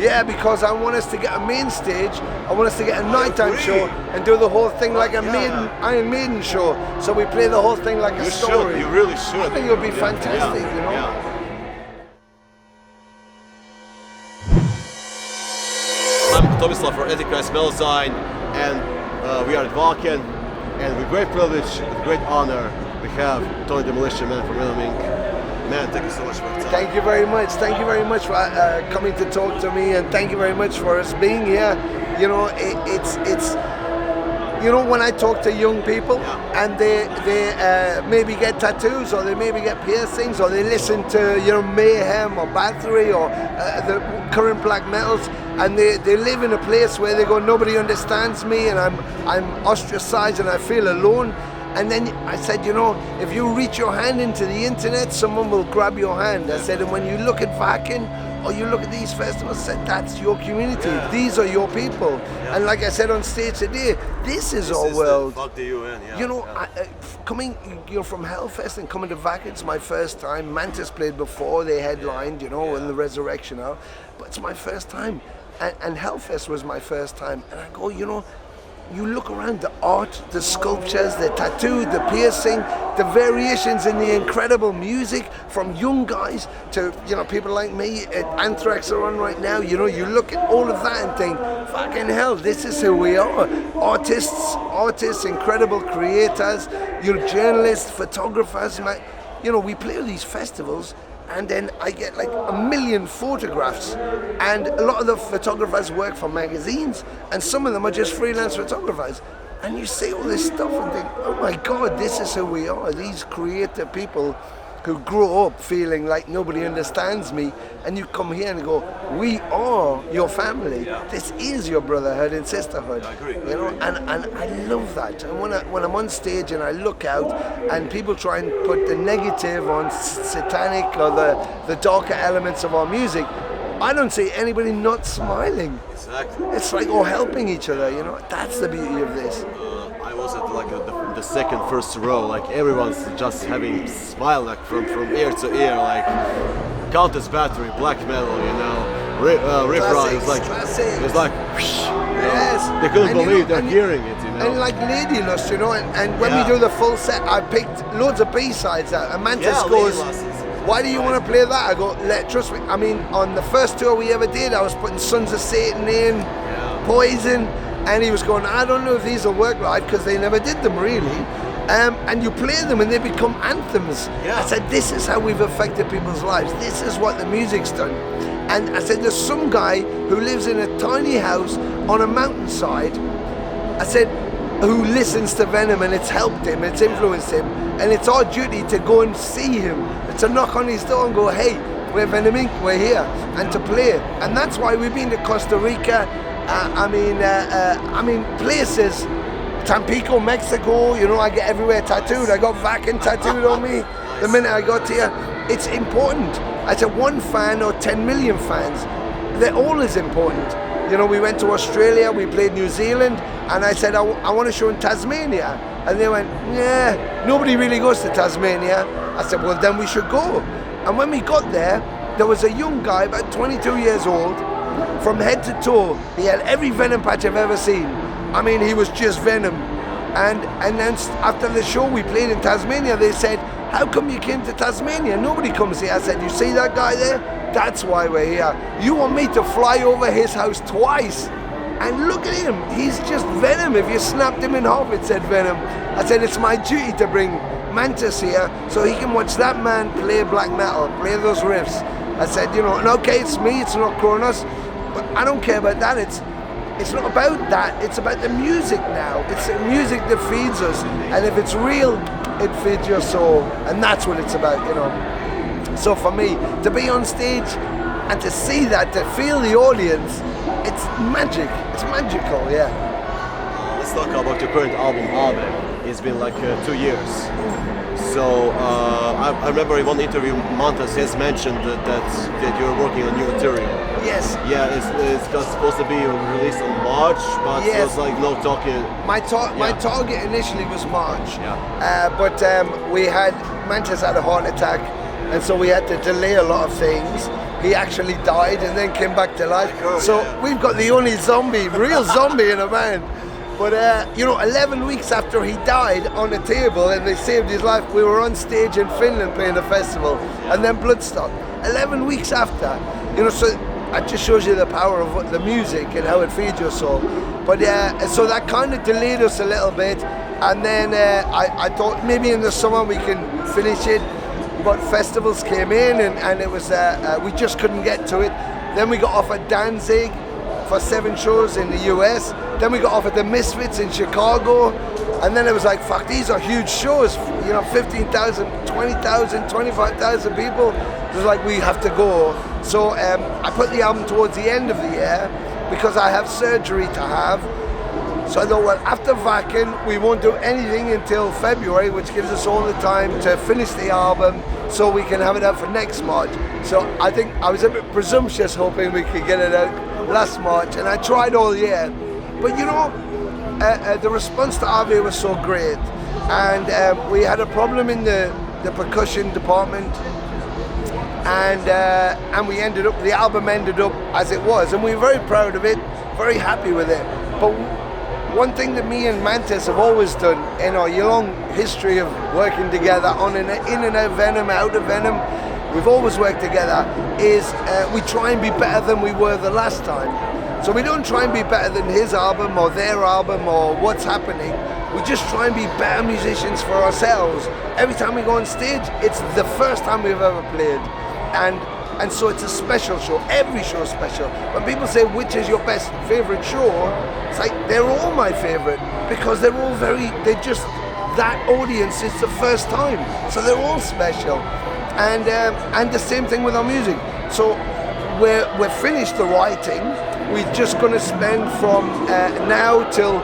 Yeah, because I want us to get a main stage, I want us to get a nighttime show and do the whole thing like a Iron Maiden show. So we play the whole thing like a story. You really should. I think it would be fantastic, you know. I'm Tomislav from Antichrist Metal Sign, and we are at Wacken, and with great privilege, with great honor, we have Tony Demolition Man from Venom Inc. Man, thank you so much for your time. Thank you very much. Thank you very much for coming to talk to me, and thank you very much for us being here. You know, it's you know, when I talk to young people and they maybe get tattoos or they maybe get piercings or they listen to, you know, Mayhem or Bathory or the current black metals, and they live in a place where they go, nobody understands me and I'm ostracized and I feel alone. And then I said, you know, if you reach your hand into the internet, someone will grab your hand. I said, and when you look at Wacken or you look at these festivals, I said, that's your community. These are your people. And like I said on stage today, this is our world. Fuck the UN, you know, coming, you know, from Hellfest and coming to Wacken, it's my first time. Mantis played before, they headlined, you know, in the Resurrection Hour. But it's my first time. And Hellfest was my first time. And I go, you know, you look around, the art, the sculptures, the tattoo, the piercing, the variations in the incredible music, from young guys to, you know, people like me. Anthrax are on right now. You know, you look at all of that and think, fucking hell, this is who we are. Artists, incredible creators, you know, journalists, photographers. You know, we play all these festivals, and then I get like 1 million photographs, and a lot of the photographers work for magazines, and some of them are just freelance photographers. And you see all this stuff and think, oh my God, this is who we are. These creative people who grow up feeling like nobody understands me, and you come here and go, we are your family. This is your brotherhood and sisterhood. I agree. You know, and I love that. And when I'm on stage and I look out and people try and put the negative on satanic or the darker elements of our music, I don't see anybody not smiling. Exactly. It's like all helping each other, you know. That's the beauty of this. I was at like the first row, like everyone's just having smile, like from ear to ear, like Countess Bathory, black metal, you know, Riff Raff. It's like, yes. They couldn't And believe they're hearing it, you know. And like Lady Lust, you know, and when we do the full set, I picked loads of B-sides out, and Mantis goes, why do you want to play that? I go, trust me, I mean, on the first tour we ever did, I was putting Sons of Satan in, Poison, and he was going, I don't know if these will work live, because they never did them really. And you play them and they become anthems. I said, this is how we've affected people's lives. This is what the music's done. And I said, there's some guy who lives in a tiny house on a mountainside, I said, who listens to Venom, and it's helped him, it's influenced him, and it's our duty to go and see him, and to knock on his door and go, hey, we're Venom Inc., we're here, and to play. And that's why we've been to Costa Rica, I mean places, Tampico, Mexico, you know, I get everywhere tattooed. I got Wacken tattooed on me the minute I got here. It's important. I said 1 fan or 10 million fans, they're all as important. You know, we went to Australia, we played New Zealand, and I said, I want to show in Tasmania. And they went, yeah, nobody really goes to Tasmania. I said, well, then we should go. And when we got there was a young guy, about 22 years old, from head to toe. He had every Venom patch I've ever seen. I mean, he was just Venom. And then after the show we played in Tasmania, they said, how come you came to Tasmania? Nobody comes here. I said, you see that guy there? That's why we're here. You want me to fly over his house twice? And look at him, he's just Venom. If you snapped him in half, it said Venom. I said, it's my duty to bring Mantis here so he can watch that man play black metal, play those riffs. I said, you know, and okay, it's me, it's not Kronos, but I don't care about that. It's not about that, it's about the music now. It's the music that feeds us, and if it's real, it feeds your soul, and that's what it's about, you know. So for me, to be on stage and to see that, to feel the audience, it's magic, it's magical, yeah. Let's talk about your current album, Ave. It's been like 2 years. So I remember in one interview, Mantis has mentioned that you're working on new material. Yes. Yeah, it's supposed to be released in March, but yes. There's like no talking. My target initially was March, but we had Mantis had a heart attack, and so we had to delay a lot of things. he actually died and then came back to life. So we've got the only real zombie in a band. But 11 weeks after he died on a table and they saved his life, we were on stage in Finland playing a festival, and then Bloodstock. 11 weeks after, so that just shows you the power of the music and how it feeds your soul. But so that kind of delayed us a little bit, and then I thought maybe in the summer we can finish it. But festivals came in, and it was we just couldn't get to it. Then we got offered Danzig for 7 shows in the US. Then we got offered the Misfits in Chicago, and then it was like, fuck, these are huge shows, 15,000, 20,000, 25,000 people. It was like, we have to go. So I put the album towards the end of the year because I have surgery to have. So I thought, well, after Wacken, we won't do anything until February, which gives us all the time to finish the album so we can have it out for next March. So I think I was a bit presumptuous hoping we could get it out last March, and I tried all year. But the response to Ave was so great, and we had a problem in the percussion department, and we ended up, the album ended up as it was, and we were very proud of it, very happy with it. But one thing that me and Mantis have always done in our long history of working together in and out of Venom, out of Venom, we've always worked together, is we try and be better than we were the last time. So we don't try and be better than his album or their album or what's happening. We just try and be better musicians for ourselves. Every time we go on stage, it's the first time we've ever played. And so it's a special show. Every show is special. When people say, which is your best favorite show, it's like, they're all my favorite, because they're all that audience is the first time. So they're all special. And the same thing with our music. So we're finished the writing. We're just going to spend from now till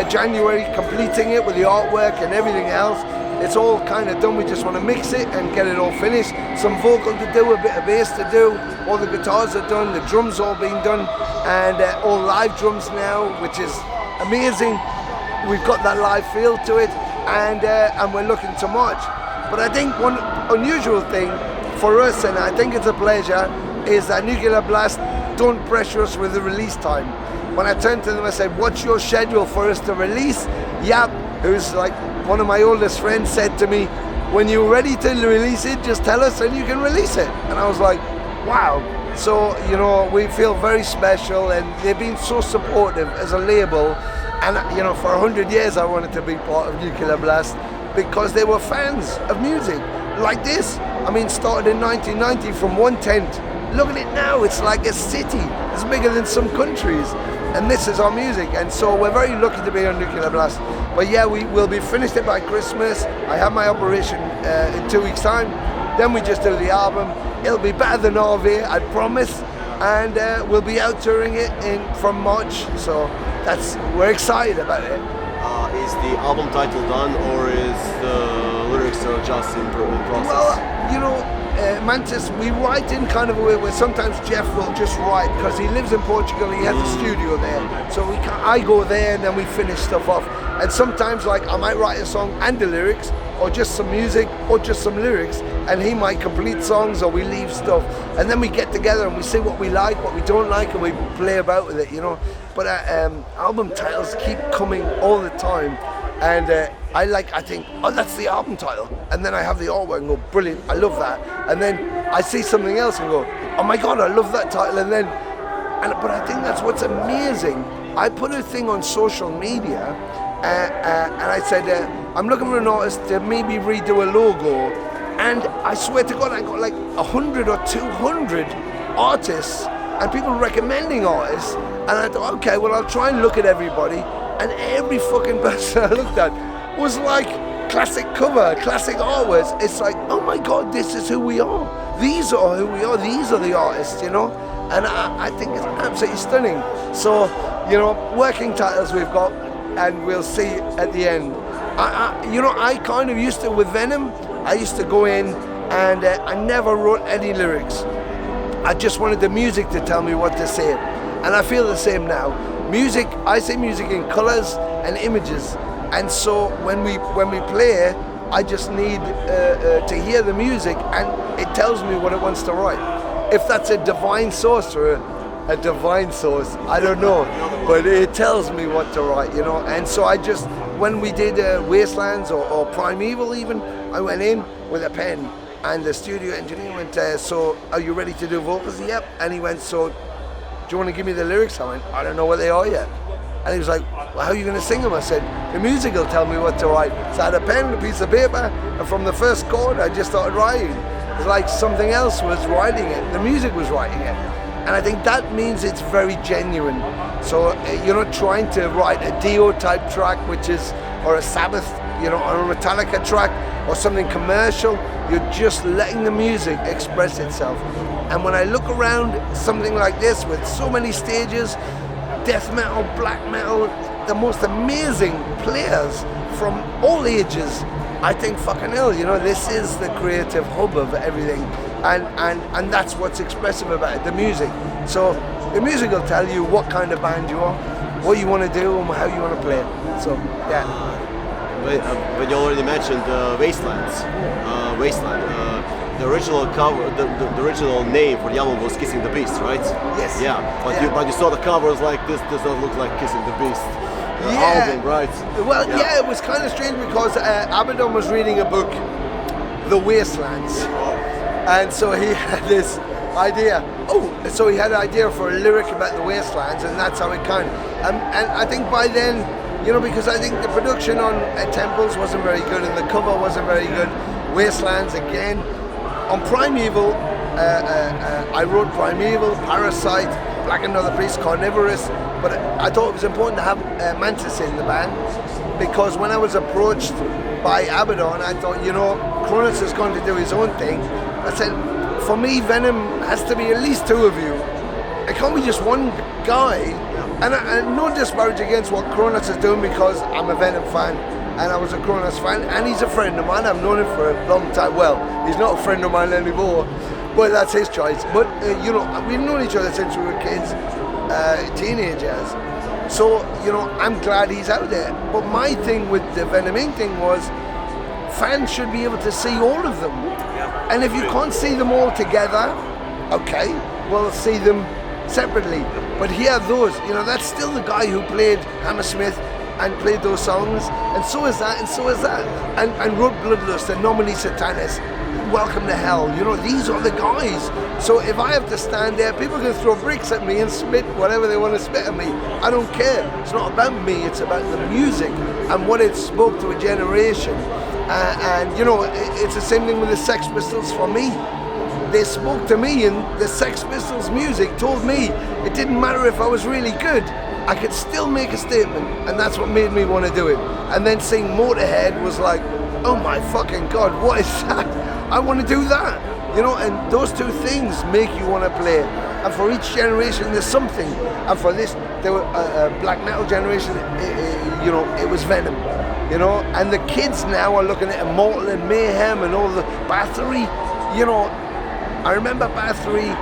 January completing it with the artwork and everything else. It's all kind of done. We just want to mix it and get it all finished. Some vocal to do, a bit of bass to do. All the guitars are done, the drums all being done, and all live drums now, which is amazing. We've got that live feel to it, and we're looking to March. But I think one unusual thing for us, and I think it's a pleasure, is that Nuclear Blast don't pressure us with the release time. When I turned to them, I said, what's your schedule for us to release? Yap, who's like one of my oldest friends, said to me, when you're ready to release it, just tell us and you can release it. And I was like, wow. So, we feel very special, and they've been so supportive as a label. And, for 100 years I wanted to be part of Nuclear Blast because they were fans of music like this. I mean, started in 1990 from one tent. Look at it now, it's like a city. It's bigger than some countries. And this is our music. And so we're very lucky to be on Nuclear Blast. But yeah, we will be finished it by Christmas. I have my operation in 2 weeks' time. Then we just do the album. It'll be better than RV, I promise. And we'll be out touring it from March. So we're excited about it. Is the album title done, or is the lyrics are just in process? Well, Mantis, we write in kind of a way where sometimes Jeff will just write, because he lives in Portugal, he has a studio there. So I go there and then we finish stuff off. And sometimes, like, I might write a song and the lyrics, or just some music, or just some lyrics, and he might complete songs, or we leave stuff. And then we get together and we say what we like, what we don't like, and we play about with it, But album titles keep coming all the time. And I think, oh, that's the album title. And then I have the artwork and go, brilliant, I love that. And then I see something else and go, oh my God, I love that title. But I think that's what's amazing. I put a thing on social media and I said, I'm looking for an artist to maybe redo a logo. And I swear to God, I got like 100 or 200 artists and people recommending artists. And I thought, okay, well, I'll try and look at everybody. And every fucking person I looked at was like classic cover, classic artworks. It's like, oh my God, this is who we are. These are who we are. These are the artists, And I think it's absolutely stunning. So, working titles we've got, and we'll see at the end. I kind of used to, with Venom, I used to go in and I never wrote any lyrics. I just wanted the music to tell me what to say. And I feel the same now. Music, I say music in colors and images, and so when we play, I just need to hear the music, and it tells me what it wants to write. if that's a divine source or a divine source, I don't know, but it tells me what to write, you know. And so I just, when we did Wastelands or Primeval even, I went in with a pen, and the studio engineer went, so are you ready to do vocals? Yep. And he went, so do you want to give me the lyrics? I went, I don't know what they are yet. And he was like, well, how are you going to sing them? I said, the music will tell me what to write. So I had a pen and a piece of paper, and from the first chord I just started writing. It's like something else was writing it, the music was writing it. And I think that means it's very genuine. So you're not trying to write a Dio type track, or a Sabbath, you know, or a Metallica track, or something commercial. You're just letting the music express itself. And when I look around something like this with so many stages, death metal, black metal, the most amazing players from all ages, I think fucking hell, you know, this is the creative hub of everything. And that's what's expressive about it, the music. So the music will tell you what kind of band you are, what you want to do, and how you want to play it. So, yeah. But you already mentioned Wastelands. Wasteland. The original cover, the original name for the album was "Kissing the Beast," right? Yes. Yeah. But you saw the covers like this. Does not look like "Kissing the Beast" album, right? Well, yeah. It was kind of strange because Abaddon was reading a book, The Wastelands, and so he had this idea. So he had an idea for a lyric about the Wastelands, and that's how it kind of. And I think by then, you know, because I think the production on Temples wasn't very good, and the cover wasn't very good. Wastelands again. On Primeval, I wrote Primeval, Parasite, Black Another Priest, Carnivorous, but I thought it was important to have Mantis in the band, because when I was approached by Abaddon, I thought, you know, Kronos is going to do his own thing. I said, for me, Venom has to be at least two of you. It can't be just one guy. And no disparage against what Kronos is doing, because I'm a Venom fan. And I was a Kronos fan, and he's a friend of mine. I've known him for a long time. Well, he's not a friend of mine anymore, but that's his choice. But, you know, we've known each other since we were kids, teenagers. So, you know, I'm glad he's out there. But my thing with the Venom Inc. thing was, fans should be able to see all of them. Yeah. And if you can't see them all together, okay, well, see them separately. But here, those, you know, that's still the guy who played Hammersmith and played those songs, and so is that, and so is that, and wrote Bloodlust and Nomine Satanis, Welcome to Hell. You know, these are the guys. So if I have to stand there, people can throw bricks at me and spit whatever they want to spit at me. I don't care. It's not about me. It's about the music and what it spoke to a generation. And you know, it's the same thing with the Sex Pistols for me. They spoke to me, and the Sex Pistols music told me it didn't matter if I was really good. I could still make a statement, and that's what made me want to do it. And then seeing Motorhead was like, oh my fucking God, what is that? I want to do that, you know. And those two things make you want to play. And for each generation, there's something. And for this, there were black metal generation, you know, it was Venom, you know. And the kids now are looking at Immortal and Mayhem and all the Bathory, you know. I remember Bathory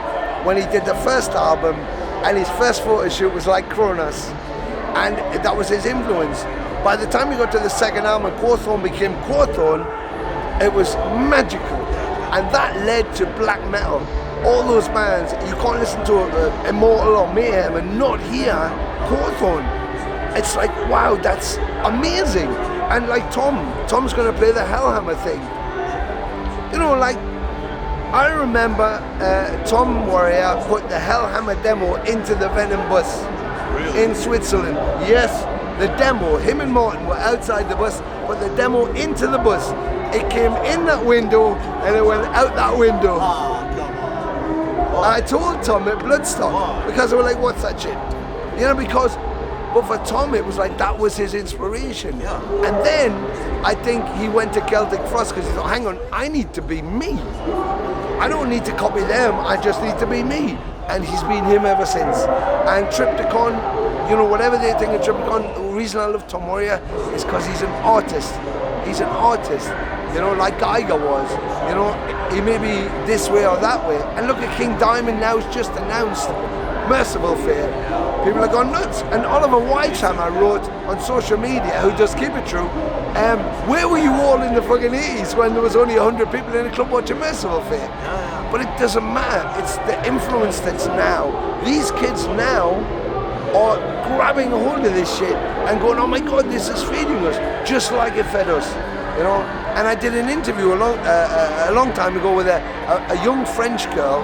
when he did the first album, and his first photo shoot was like Kronos, and that was his influence. By the time we got to the second album, Quorthon became Quorthon, it was magical, and that led to black metal. All those bands, you can't listen to Immortal or Mayhem and not hear Quorthon. It's like, wow, that's amazing. And like Tom's going to play the Hellhammer thing. You know, like, I remember Tom Warrior put the Hellhammer demo into the Venom bus in Switzerland. Yes, the demo, him and Martin were outside the bus, put the demo into the bus. It came in that window and it went out that window. Oh, come on. I told Tom at Bloodstock, because they were like, what's that shit? You know, because, but for Tom it was like that was his inspiration. Yeah. And then I think he went to Celtic Frost because he thought, hang on, I need to be me. I don't need to copy them, I just need to be me. And he's been him ever since. And Triptychon, you know, whatever they think of Triptychon, the reason I love Tom Warrior is because he's an artist. He's an artist, you know, like Geiger was. You know, he may be this way or that way. And look at King Diamond now, it's just announced Merciful Fate. People have gone nuts. And Oliver Whitehammer wrote on social media, who does Keep It True, where were you all in the fucking 80s when there was only 100 people in a club watching Merciful Fate? But it doesn't matter. It's the influence that's now. These kids now are grabbing a hold of this shit and going, oh my God, this is feeding us, just like it fed us, you know. And I did an interview a long time ago with a young French girl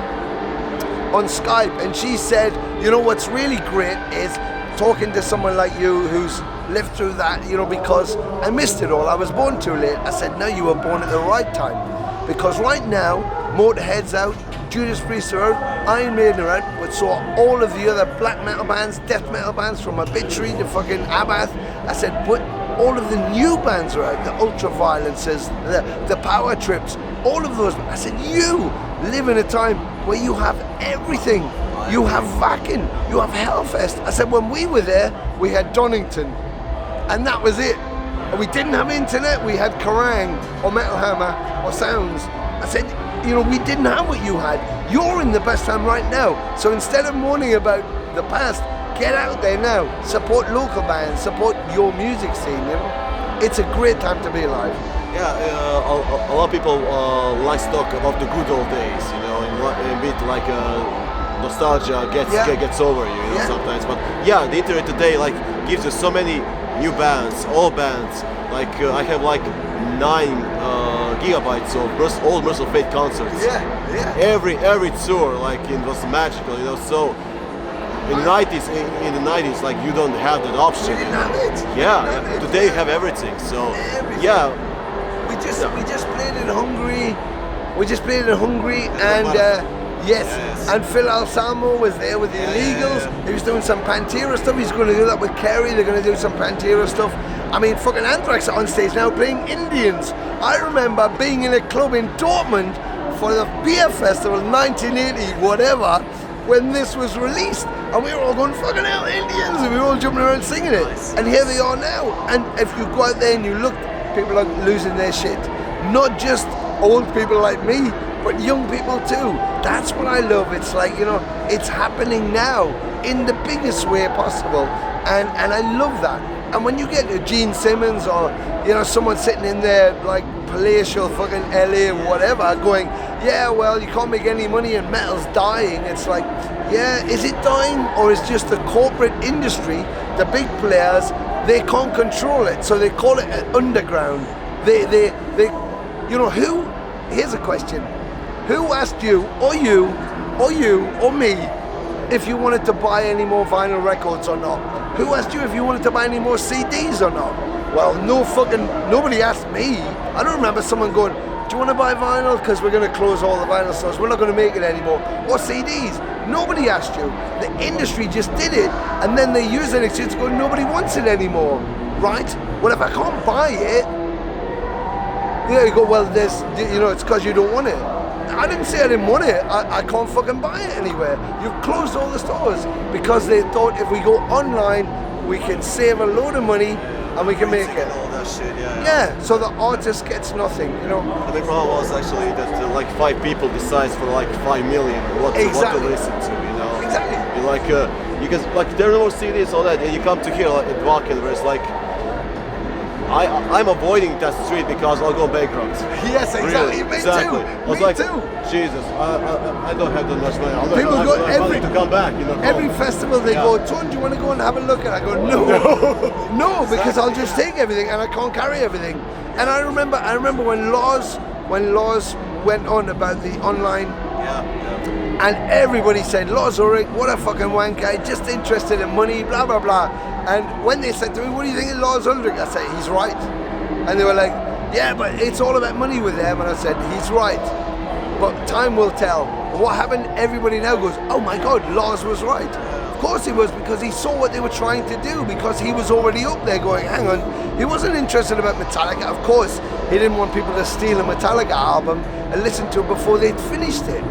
on Skype, and she said, you know, what's really great is talking to someone like you who's lived through that, you know, because I missed it all. I was born too late. I said, no, you were born at the right time, because right now, Motorhead's out, Judas Priest are out, Iron Maiden are out, but so are all of the other black metal bands, death metal bands, from Obituary to fucking Abath. I said, but all of the new bands are out, the Ultraviolences, the Power Trips, all of those. I said, you live in a time where you have everything. You have Wacken, you have Hellfest. I said, when we were there, we had Donington, and that was it. And we didn't have internet, we had Kerrang or Metal Hammer or Sounds. I said, you know, we didn't have what you had. You're in the best time right now. So instead of mourning about the past, get out there now. Support local bands, support your music scene, you know. It's a great time to be alive. Yeah, a lot of people like to talk about the good old days, you know, and a bit like nostalgia gets over you, know, sometimes. But yeah, the internet today like gives you so many new bands, old bands. Like I have like 9 gigabytes of old Merciful Fate concerts. Every tour, like it was magical, you know. So in the 90s, like you don't have that option. We didn't have it. Yeah, today you have everything. So yeah, we just played in Hungary. We just played in Hungary, and yes, and Phil Alsamo was there with the Illegals. He was doing some Pantera stuff. He's going to do that with Kerry. They're going to do some Pantera stuff. I mean, fucking Anthrax are on stage now playing Indians. I remember being in a club in Dortmund for the beer festival 1980, whatever, when this was released, and we were all going, fucking hell, Indians, and we were all jumping around singing it. And here they are now. And if you go out there and you look, people are losing their shit. Not just old people like me, but young people too. That's what I love. It's like, you know, it's happening now in the biggest way possible. And I love that. And when you get to Gene Simmons or, you know, someone sitting in there like palatial fucking LA or whatever going, yeah, well, you can't make any money and metal's dying. It's like, yeah, is it dying, or is just the corporate industry, the big players, they can't control it, so they call it underground. They you know, here's a question. Who asked you or me if you wanted to buy any more vinyl records or not? Who asked you if you wanted to buy any more CDs or not? Well, nobody asked me. I don't remember someone going, do you want to buy vinyl? Because we're going to close all the vinyl stores. We're not going to make it anymore. Or CDs. Nobody asked you. The industry just did it. And then they use an excuse to go, nobody wants it anymore. Right? Well, if I can't buy it, you go, well, it's because you don't want it. I didn't say I didn't want it. I can't fucking buy it anywhere. You've closed all the stores because they thought if we go online, we can save a load of money and we can make it. All that shit, yeah, so the artist gets nothing, you know. The big problem was actually that like 5 people decides for like 5 million what to listen to, you know. Exactly. You're like, you can, like, there are no CDs, all that, and you come to here like, at Wacken where it's like, I'm avoiding that street because I'll go bankrupt. Yes, exactly. Really, Me exactly. too. I was Me like, too. Jesus, I don't have that much money. I People don't go have money to come back. You know. Every festival they go, Ton, do you want to go and have a look? And I go, no, because I'll just take everything and I can't carry everything. And I remember when laws went on about the online. And everybody said, Lars Ulrich, what a fucking wank guy, just interested in money, blah, blah, blah. And when they said to me, what do you think of Lars Ulrich? I said, he's right. And they were like, yeah, but it's all about money with them. And I said, he's right. But time will tell. And what happened, everybody now goes, oh my God, Lars was right. Of course he was, because he saw what they were trying to do, because he was already up there going, hang on, he wasn't interested about Metallica. Of course, he didn't want people to steal a Metallica album and listen to it before they'd finished it.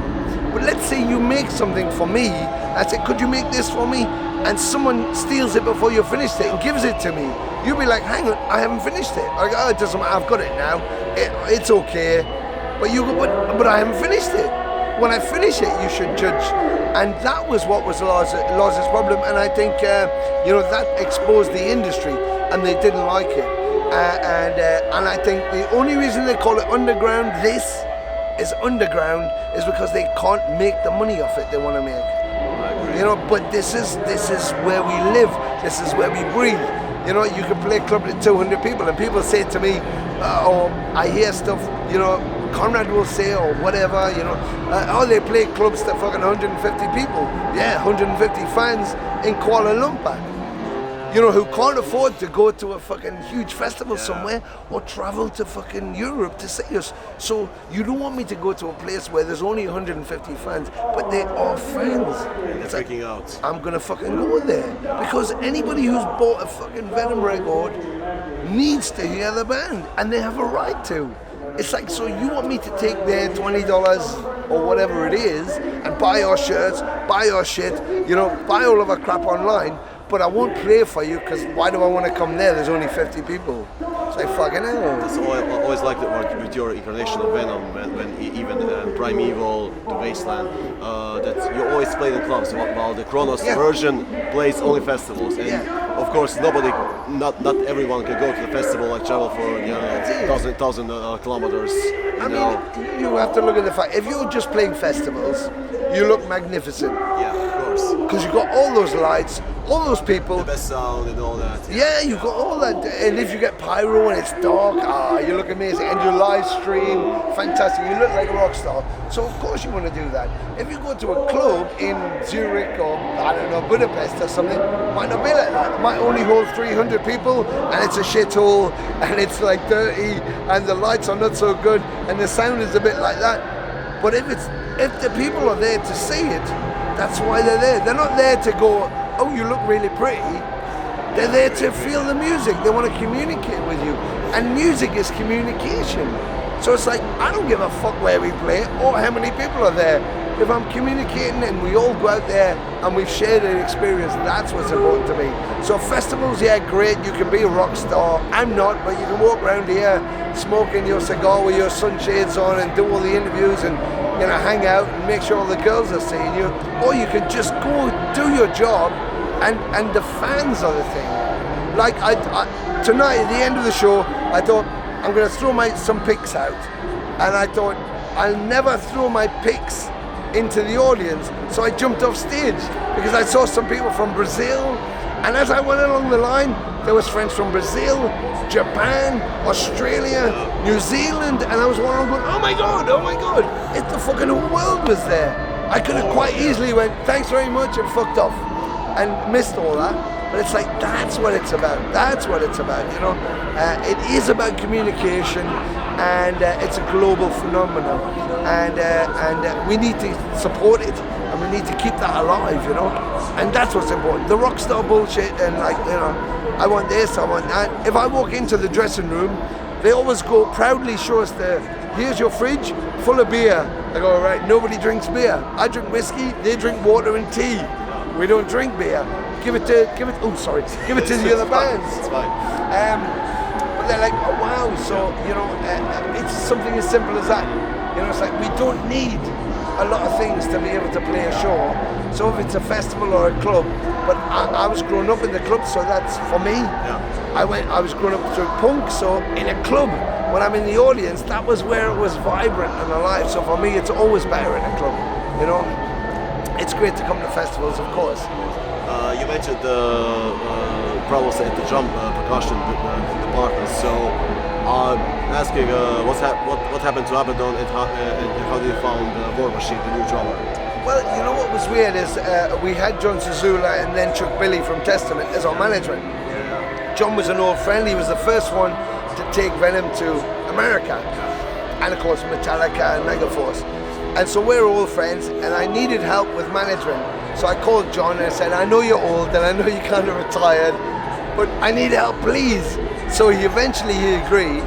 But let's say you make something for me. I said, could you make this for me? And someone steals it before you finished it and gives it to me. You'll be like, hang on, I haven't finished it. I go, oh, it doesn't matter, I've got it now. It's okay. But you go, but I haven't finished it. When I finish it, you should judge And that was what was Loz's problem, and I think that exposed the industry, and they didn't like it. And I think the only reason they call it underground, this is underground, is because they can't make the money off it they want to make. But this is where we live. This is where we breathe. You can play a club to 200 people, and people say to me, or I hear stuff, Conrad will say, or whatever, they play clubs to fucking 150 people. Yeah, 150 fans in Kuala Lumpur. Who can't afford to go to a fucking huge festival somewhere or travel to fucking Europe to see us. So you don't want me to go to a place where there's only 150 fans, but they are fans. They're freaking out. I'm gonna fucking go there. Because anybody who's bought a fucking Venom record needs to hear the band, and they have a right to. It's like, so you want me to take their $20 or whatever it is and buy our shirts, buy our shit, buy all of our crap online, but I won't play for you because why do I want to come there? There's only 50 people. It's like, fucking hell. That's I always liked it with your incarnation of Venom, when even Primeval, The Wasteland, that you always play in clubs, while the Kronos version plays only festivals. And of course, not everyone can go to the festival, like travel for 1,000 kilometers. I mean, you have to look at the fact, if you're just playing festivals, you look magnificent. Yeah, of course. Because you've got all those lights, all those people. The best sound and all that. Yeah, you've got all that. And if you get pyro and it's dark, you look amazing. And you live stream, fantastic. You look like a rock star. So of course you want to do that. If you go to a club in Zurich or, I don't know, Budapest or something, might not be like that. It might only hold 300 people and it's a shithole and it's like dirty and the lights are not so good and the sound is a bit like that. But if the people are there to see it, that's why they're there. They're not there to go, oh, you look really pretty. They're there to feel the music. They want to communicate with you. And music is communication. So it's like, I don't give a fuck where we play or how many people are there. If I'm communicating and we all go out there and we've shared an experience, that's what's important to me. So festivals, yeah, great. You can be a rock star. I'm not, but you can walk around here smoking your cigar with your sunshades on and do all the interviews and hang out and make sure all the girls are seeing you. Or you can just go do your job and the fans are the thing. Like tonight at the end of the show, I thought I'm going to throw some pics out. And I thought I'll never throw my pics into the audience. So I jumped off stage because I saw some people from Brazil. And as I went along the line, there was friends from Brazil, Japan, Australia, New Zealand, and I was going, oh my God, it's the fucking whole world was there. I could have quite easily went, thanks very much, and fucked off, and missed all that. But it's like, that's what it's about. That's what it's about, It is about communication, and it's a global phenomenon, and we need to support it, and we need to keep that alive, And that's what's important. The rock star bullshit, and I want this, I want that. If I walk into the dressing room, they always go proudly show us here's your fridge full of beer. I go, all right, nobody drinks beer. I drink whiskey, they drink water and tea. We don't drink beer. Give it to the other bands. It's fine. But they're like, oh wow, so, it's something as simple as that. It's like we don't need a lot of things to be able to play a show. So if it's a festival or a club, but I was growing up in the club, so that's for me. Yeah. I was growing up through punk, so in a club, when I'm in the audience, that was where it was vibrant and alive. So for me, it's always better in a club, It's great to come to festivals, of course. You mentioned the problems at the drum percussion department, so I'm asking what happened to Abaddon and how did you found War Machine, the new drummer? Well, what was weird is we had John Zazula and then Chuck Billy from Testament as our management. Yeah. John was an old friend. He was the first one to take Venom to America, and of course Metallica and Megaforce. And so we're all friends, and I needed help with management. So I called John and I said, I know you're old and I know you're kind of retired, but I need help, please. So he agreed,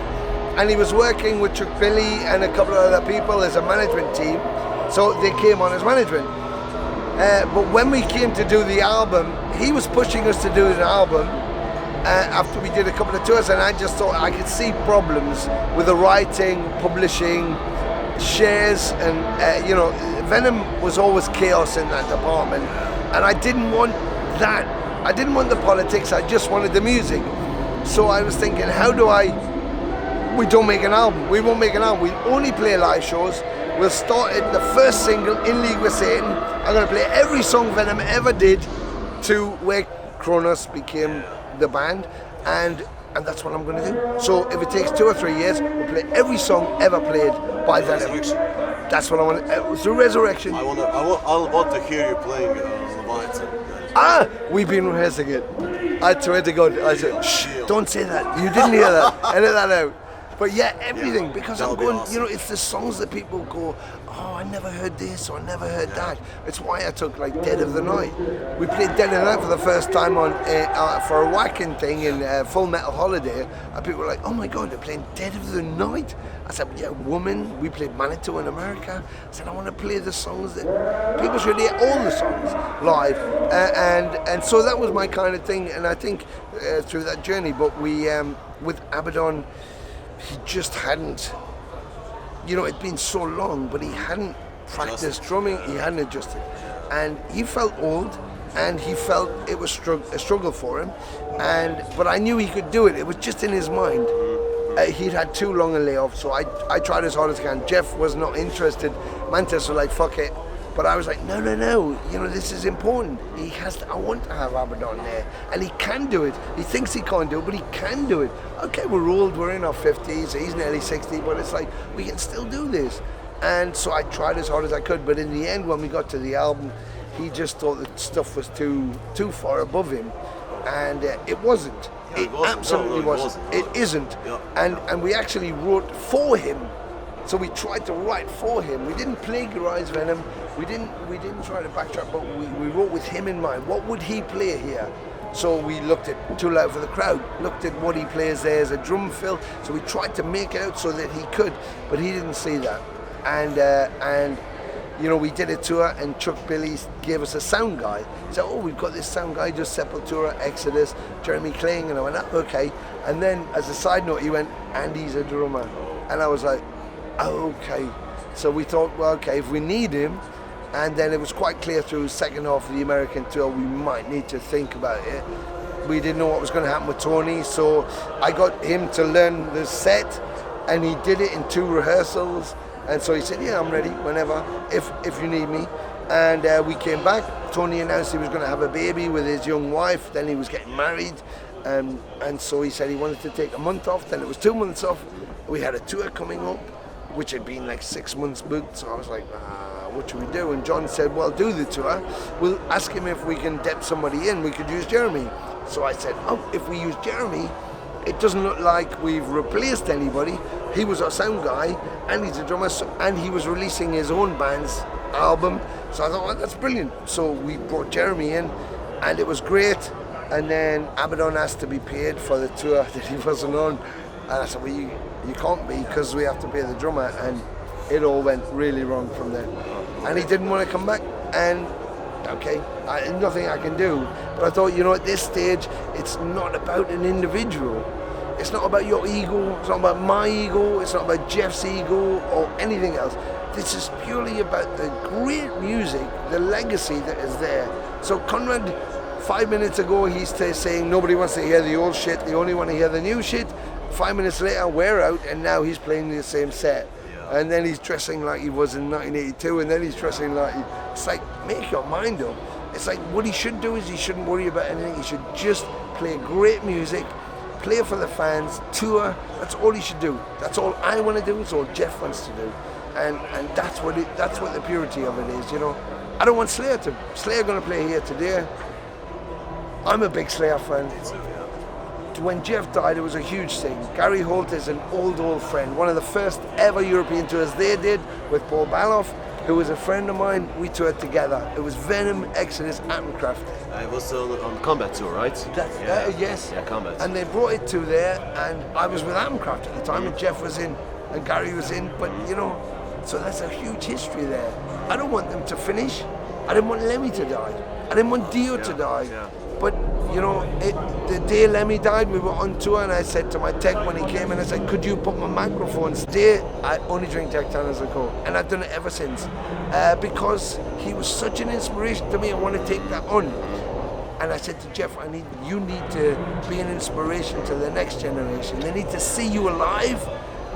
and he was working with Chuck Billy and a couple of other people as a management team. So they came on as management. But when we came to do the album, he was pushing us to do an album after we did a couple of tours, and I just thought I could see problems with the writing, publishing, shares, and Venom was always chaos in that department, and I didn't want that. I didn't want the politics. I just wanted the music. So I was thinking, we don't make an album. We won't make an album. We'll only play live shows. We'll start it, the first single, In League with Satan. I'm going to play every song Venom ever did to where Kronos became the band, and that's what I'm going to do. So if it takes 2 or 3 years, we'll play every song ever played by Venom. That's what I want. Through Resurrection. I want to hear you playing Leviathan. We've been rehearsing it. I swear to God, I said, shh, don't say that. You didn't hear that. Edit that out. But yeah, everything, because I'm going, awesome. It's the songs that people go, oh, I never heard this or I never heard that. It's why I took like Dead of the Night. We played Dead of the Night for the first time on for a Wacken thing in Full Metal Holiday, and people were like, oh my God, they're playing Dead of the Night. I said, yeah, Woman. We played Manitou in America. I said, I want to play the songs that people should hear, all the songs live, and so that was my kind of thing. And I think through that journey, but we with Abaddon, he just hadn't, it'd been so long, but he hadn't practiced drumming, he hadn't adjusted. And he felt old, and he felt it was a struggle for him. But I knew he could do it. It was just in his mind. He'd had too long a layoff, so I tried as hard as I can. Jeff was not interested. Mantis was like, fuck it. But I was like, no, this is important. I want to have Abaddon there. And he can do it. He thinks he can't do it, but he can do it. Okay, we're old, we're in our 50s, he's nearly 60, but it's like, we can still do this. And so I tried as hard as I could, but in the end, when we got to the album, he just thought that stuff was too far above him. And it wasn't. It absolutely wasn't. It isn't. Yeah. And we actually wrote for him. So we tried to write for him. We didn't plagiarize Venom. We didn't try to backtrack, but we wrote with him in mind. What would he play here? So we looked at Too Loud for the Crowd, looked at what he plays there as a drum fill. So we tried to make it out so that he could, but he didn't see that. And we did a tour, and Chuck Billy gave us a sound guy. He said, oh, we've got this sound guy, just Sepultura, Exodus, Jeremy Kling, and I went, oh, okay. And then as a side note, he went, and he's a drummer. And I was like, oh, okay. So we thought, well, okay, if we need him, and then it was quite clear through the second half of the American tour, we might need to think about it. We didn't know what was going to happen with Tony, so I got him to learn the set, and he did it in 2 rehearsals. And so he said, yeah, I'm ready whenever, if you need me. And we came back. Tony announced he was going to have a baby with his young wife. Then he was getting married. And so he said he wanted to take a month off. Then it was 2 months off. We had a tour coming up, which had been like 6 months booked. So I was like, what should we do? And John said, well, do the tour. We'll ask him if we can dep somebody in. We could use Jeremy. So I said, oh, if we use Jeremy, it doesn't look like we've replaced anybody. He was our sound guy, and he's a drummer, and he was releasing his own band's album. So I thought, well, that's brilliant. So we brought Jeremy in, and it was great. And then Abaddon asked to be paid for the tour that he wasn't on. And I said, well, you can't be, because we have to pay the drummer. And it all went really wrong from there. And he didn't want to come back. And okay, nothing I can do. But I thought, at this stage, it's not about an individual. It's not about your ego, it's not about my ego, it's not about Jeff's ego or anything else. This is purely about the great music, the legacy that is there. So Conrad, 5 minutes ago, he's saying nobody wants to hear the old shit, they only want to hear the new shit. 5 minutes later, we're out, and now he's playing the same set. And then he's dressing like he was in 1982, and then he's dressing like it's like, make your mind up. It's like, what he should do is he shouldn't worry about anything. He should just play great music, play for the fans, tour. That's all he should do. That's all I want to do. It's all Jeff wants to do, and that's what the purity of it is. I don't want Slayer going to play here today. I'm a big Slayer fan. When Jeff died, it was a huge thing. Gary Holt is an old friend. One of the first ever European tours they did with Paul Baloff, who was a friend of mine. We toured together. It was Venom, Exodus, Attencraft. It was on Combat Tour, right? Yes. Yeah, Combat. And they brought it to there, and I was with Attencraft at the time, and Jeff was in, and Gary was in. But so that's a huge history there. I don't want them to finish. I didn't want Lemmy to die. I didn't want Dio to die. Yeah. But, you know, the day Lemmy died, we were on tour, and I said to my tech when he came in, I said, could you put my microphones there? I only drink Jack Daniels and Coke, and I've done it ever since. Because he was such an inspiration to me, I want to take that on. And I said to Jeff, you need to be an inspiration to the next generation. They need to see you alive,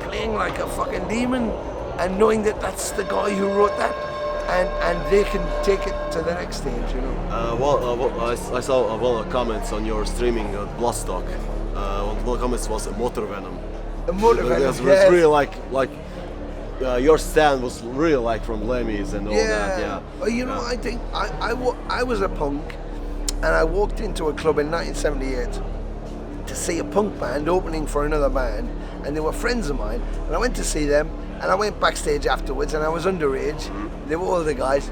playing like a fucking demon, and knowing that that's the guy who wrote that. And they can take it to the next stage, you know. I saw one of the comments on your streaming Bloodstock. One of the comments was Motor Venom. Motor Venom, It was really like your stand was really like from Lemmy's and all that. Yeah. Well, you know, I think I was a punk, and I walked into a club in 1978 to see a punk band opening for another band, and they were friends of mine, and I went to see them. And I went backstage afterwards, and I was underage. They were older guys,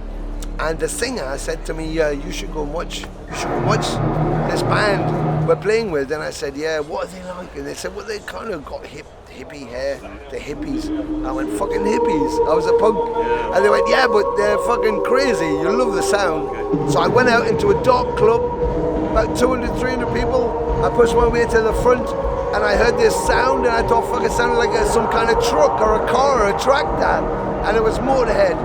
and the singer said to me, "You should go and watch. You should go and watch this band we're playing with." And I said, "Yeah, what are they like?" And they said, "Well, they kind of got hippie hair, the hippies." I went, "Fucking hippies." I was a punk, and they went, "Yeah, but they're fucking crazy. You love the sound." So I went out into a dark club, about 200, 300 people. I pushed my way to the front. And I heard this sound, and I thought, fuck, it sounded like some kind of truck or a car or a tractor. And it was Motorhead.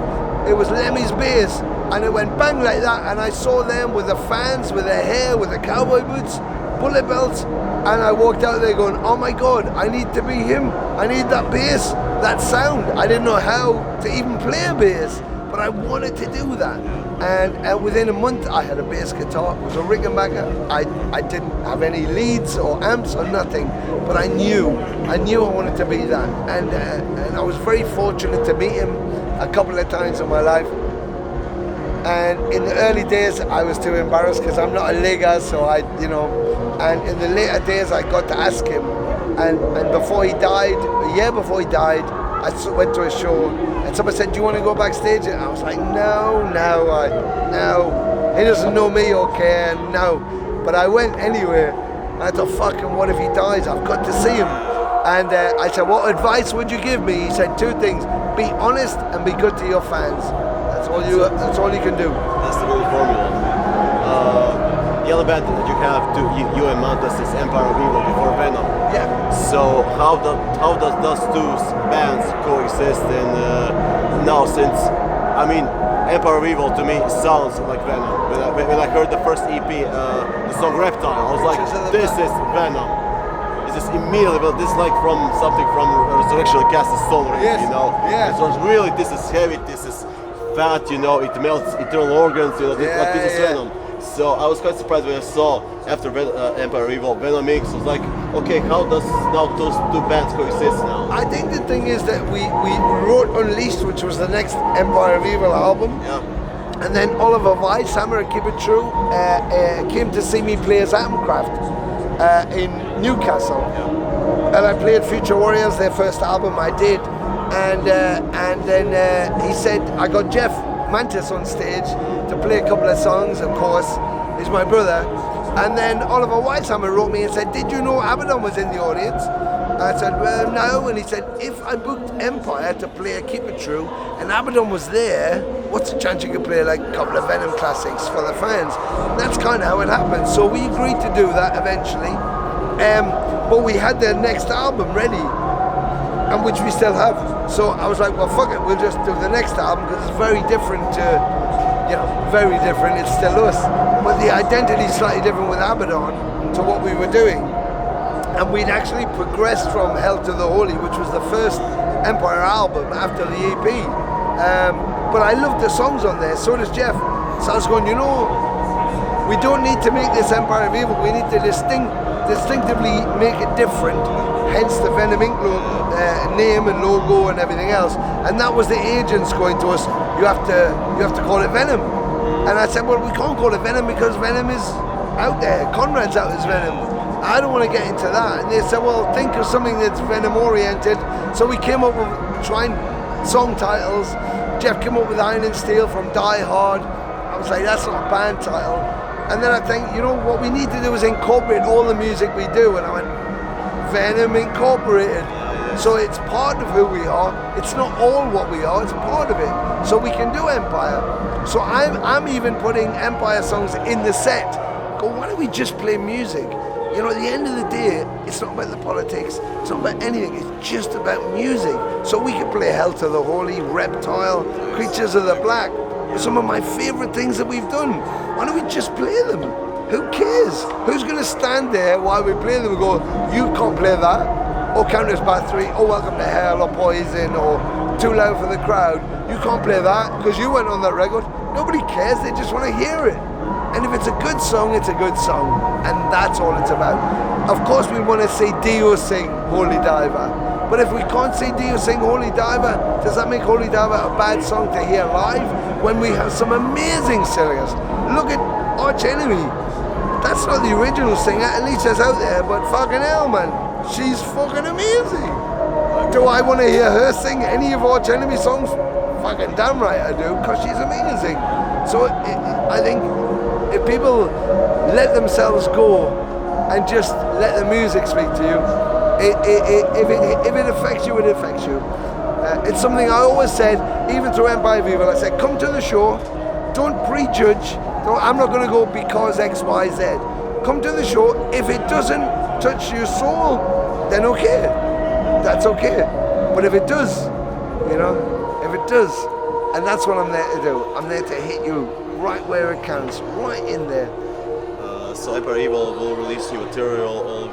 It was Lemmy's bass. And it went bang like that. And I saw them with the fans, with their hair, with the cowboy boots, bullet belts. And I walked out there going, oh my God, I need to be him. I need that bass, that sound. I didn't know how to even play a bass, but I wanted to do that. And within a month, I had a bass guitar. It was a Rickenbacker. I didn't have any leads or amps or nothing, but I knew I wanted to be that. And I was very fortunate to meet him a couple of times in my life. And in the early days, I was too embarrassed because I'm not a ligger, so and in the later days, I got to ask him. And before he died, a year before he died, I went to a show, and someone said, "Do you want to go backstage?" And I was like, no, he doesn't know me or care, no. But I went anyway, and I thought, fucking, what if he dies? I've got to see him. And I said, what advice would you give me? He said two things: be honest and be good to your fans. That's all you can do. That's the whole formula. The other band that you have, you and Mantas, is Empire of Evil before Venom. Yeah. So how does those two bands coexist? And now, since Empire of Evil to me sounds like Venom. When I heard the first EP, the song Reptile, I was like, this is Venom. It's just immediately, well, this is like from something from Resurrection of Castle Stone, yes. you know. Yeah. So it's really, this is heavy, this is fat, you know. It melts internal organs, you know. Like this is Venom. So I was quite surprised when I saw after Empire of Evil, Venom Mix. I was like, okay, how does now those two bands coexist now? I think the thing is that we wrote Unleashed, which was the next Empire of Evil album. Yeah. And then Oliver Weishammer at Keep It True came to see me play as Atomcraft in Newcastle. Yeah. And I played Future Warriors, their first album, I did. And then he said, I got Jeff Mantis on stage to play a couple of songs, of course. He's my brother. And then Oliver Weishammer wrote me and said, did you know Abaddon was in the audience? I said, well, no. And he said, if I booked Empire to play a Keep It True and Abaddon was there, what's the chance you could play like a couple of Venom classics for the fans? And that's kind of how it happened. So we agreed to do that eventually. But we had their next album ready, and which we still have. So I was like, well, fuck it, we'll just do the next album because it's very different very different. It's still us. But the identity is slightly different with Abaddon to what we were doing. And we'd actually progressed from Hell to the Holy, which was the first Empire album after the EP. But I loved the songs on there, so does Jeff. So I was going, we don't need to make this Empire of Evil, we need to distinctively make it different, hence the Venom Inc. Name and logo and everything else. And that was the agents going to us, you have to call it Venom. And I said, well, we can't call it Venom because Venom is out there, Conrad's out as Venom. I don't want to get into that. And they said, well, think of something that's Venom oriented. So we came up with trying song titles. Jeff came up with Iron and Steel from Die Hard. I was like, that's not a band title. And then I think, what we need to do is incorporate all the music we do. And I went, Venom Incorporated. So it's part of who we are. It's not all what we are, it's part of it. So we can do Empire. So I'm even putting Empire songs in the set. Go, why don't we just play music? You know, at the end of the day, it's not about the politics, it's not about anything, it's just about music. So we can play Hell to the Holy, Reptile, Creatures of the Black, some of my favourite things that we've done. Why don't we just play them? Who cares? Who's going to stand there while we play them and go, you can't play that, or Countess Part 3, or Welcome to Hell, or Poison, or Too Loud for the Crowd. You can't play that because you went on that record. Nobody cares, they just want to hear it. And if it's a good song, it's a good song. And that's all it's about. Of course we want to see Dio sing Holy Diver. But if we can't see Dio sing Holy Diver, does that make Holy Diver a bad song to hear live? When we have some amazing singers. Look at Arch Enemy. That's not the original singer, Alicia's out there, but fucking hell, man. She's fucking amazing. Do I want to hear her sing any of Arch Enemy songs? Fucking damn right I do, because she's amazing. So I think if people let themselves go and just let the music speak to you, if it affects you, it affects you. It's something I always said, even through Empire Viva, I said, come to the show, don't prejudge, I'm not going to go because X, Y, Z. Come to the show, if it doesn't touch your soul, then okay, that's okay. But if it does, you know, if it does, and that's what I'm there to do, I'm there to hit you right where it counts, right in there. So Empire Evil will release new material, or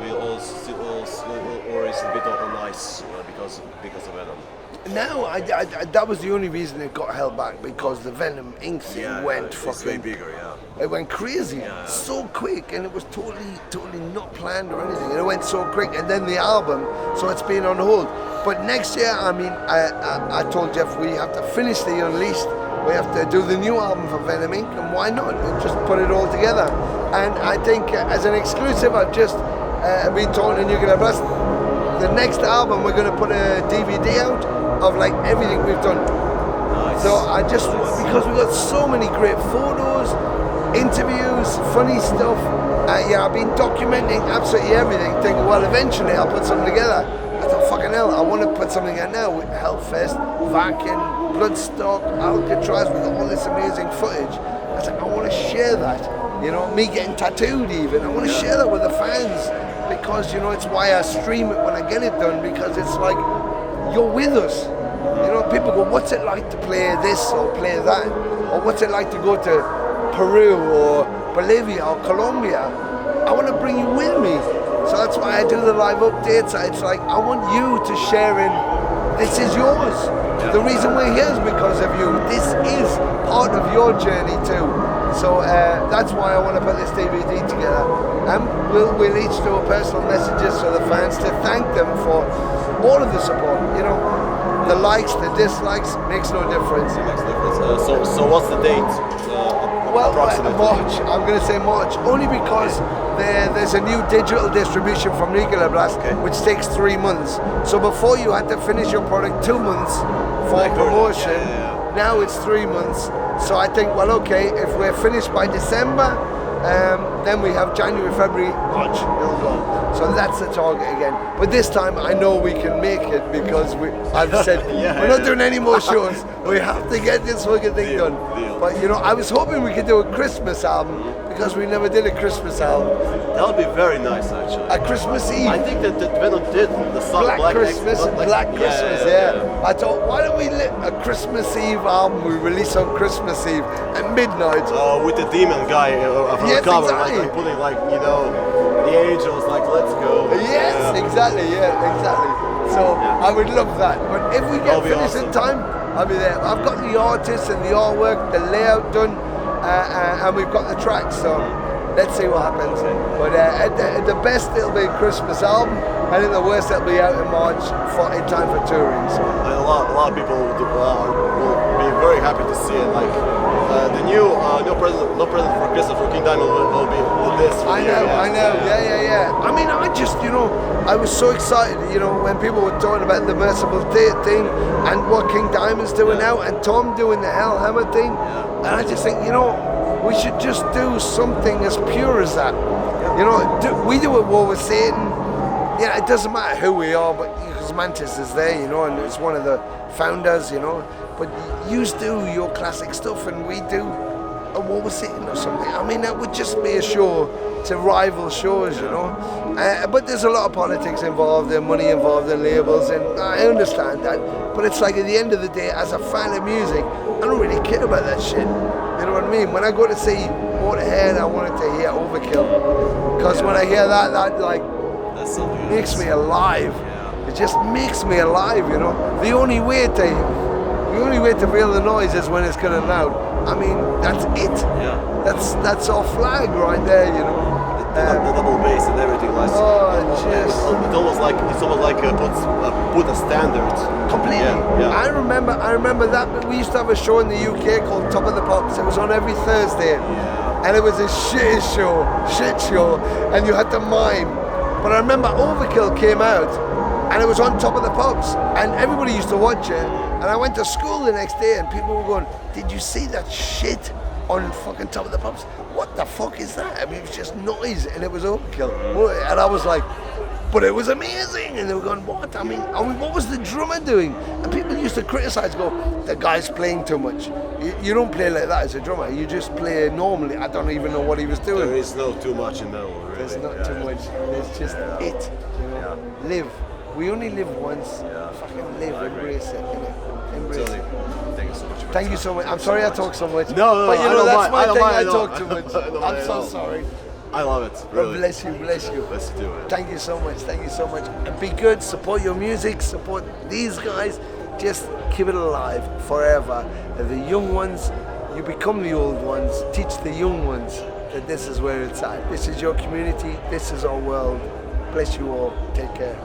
is it a bit on ice because of Venom? No, that was the only reason it got held back, because the Venom ink thing went fucking way bigger, It went crazy, so quick, and it was totally not planned or anything. And it went so quick, and then the album, so it's been on hold. But next year, I mean, I told Jeff we have to finish the Unleashed. We have to do the new album for Venom Inc. And why not? We'll just put it all together. And I think as an exclusive, I've just been talking to Nuclear Blast. The next album, we're going to put a DVD out of like everything we've done. Nice. So I just, because we've got so many great photos, interviews, funny stuff. I've been documenting absolutely everything, thinking, well, eventually I'll put something together. I thought, fucking hell, I want to put something out now with Hellfest, Wacken, Bloodstock, Alcatraz, with all this amazing footage. I said, I want to share that. You know, me getting tattooed even. I want to share that with the fans, because, you know, it's why I stream it when I get it done, because it's like, you're with us. You know, people go, what's it like to play this or play that? Or what's it like to go to Peru or Bolivia or Colombia? I want to bring you with me. So that's why I do the live updates. It's like, I want you to share in, this is yours. The reason we're here is because of you. This is part of your journey too. So that's why I want to put this DVD together. And we'll each do a personal messages to the fans to thank them for all of the support. You know, the likes, the dislikes, makes no difference. It makes no difference. So what's the date? Well, March. I'm going to say March, only because there's a new digital distribution from Nuclear Blast, which takes 3 months. So before you had to finish your product 2 months for promotion, now it's 3 months. So I think, well, okay, if we're finished by December, then we have January, February, March, it'll go. So that's the target again. But this time I know we can make it, because I've said we're not doing any more shows. We have to get this fucking thing done. But you know, I was hoping we could do a Christmas album, because we never did a Christmas album. That would be very nice, actually. A Christmas Eve. I think that Venom did the song Black Christmas. Yeah. I thought, why don't we let a Christmas Eve album we release on Christmas Eve at midnight? With the demon guy from the cover, exactly. like putting like, you know, the angels, like, let's go. Yes, exactly. So I would love that. But if we get finished in time, I'll be there. I've got the artists and the artwork, the layout done, and we've got the tracks. So let's see what happens. But at the best, it'll be a Christmas album, and at the worst, it'll be out in March in time for touring. So. A lot of people will be very happy to see it. Like the new no present for Christmas for King Diamond will be this. I know. Yeah. I mean, I was so excited, when people were talking about the Merciful Fate thing and what King Diamond's doing now, and Tom doing the Hellhammer thing, and I just think, we should just do something as pure as that. We do a War with Satan. yeah, it doesn't matter who we are, but because Mantis is there, you know, and it's one of the founders, you know. But you do your classic stuff, and we do a War Was Sitting or something. I mean, that would just be a show to rival shows, you know. But there's a lot of politics involved, and money involved, and labels, and I understand that. But it's like at the end of the day, as a fan of music, I don't really care about that shit. You know what I mean? When I go to see Motorhead, I wanted to hear Overkill, because when I hear that like makes me alive. It just makes me alive, you know. The only way to feel the noise is when it's kind of loud. I mean, that's it. Yeah. That's our flag right there, you know. The double bass and everything, like just it's almost like put a standard. completely. Yeah. I remember that. We used to have a show in the UK called Top of the Pops. It was on every Thursday, and it was a shit show, and you had to mime. But I remember Overkill came out, and it was on Top of the Pops, and everybody used to watch it. And I went to school the next day, and people were going, "Did you see that shit on fucking Top of the Pops? What the fuck is that?" I mean, it was just noise, and it was Overkill. And I was like, "But it was amazing." And they were going, "What?" I mean, what was the drummer doing? And people used to criticize, go, "The guy's playing too much. You don't play like that as a drummer. You just play normally." I don't even know what he was doing. There is no too much in metal, really. There's not too much. There's just it. You know? Live. We only live once. Fucking live. Embrace it. You know? Embrace it. Thank you so much. Thank you so much. I'm sorry I talk so much. No, but you I know don't that's mind. my I don't thing. mind I at all. talk too much. I don't mind I'm at so all. sorry. I love it. Really. Bless you. Bless you. Let's do it. Thank you so much. Thank you so much. And be good. Support your music. Support these guys. Just keep it alive forever. And the young ones, you become the old ones. Teach the young ones that this is where it's at. This is your community. This is our world. Bless you all. Take care.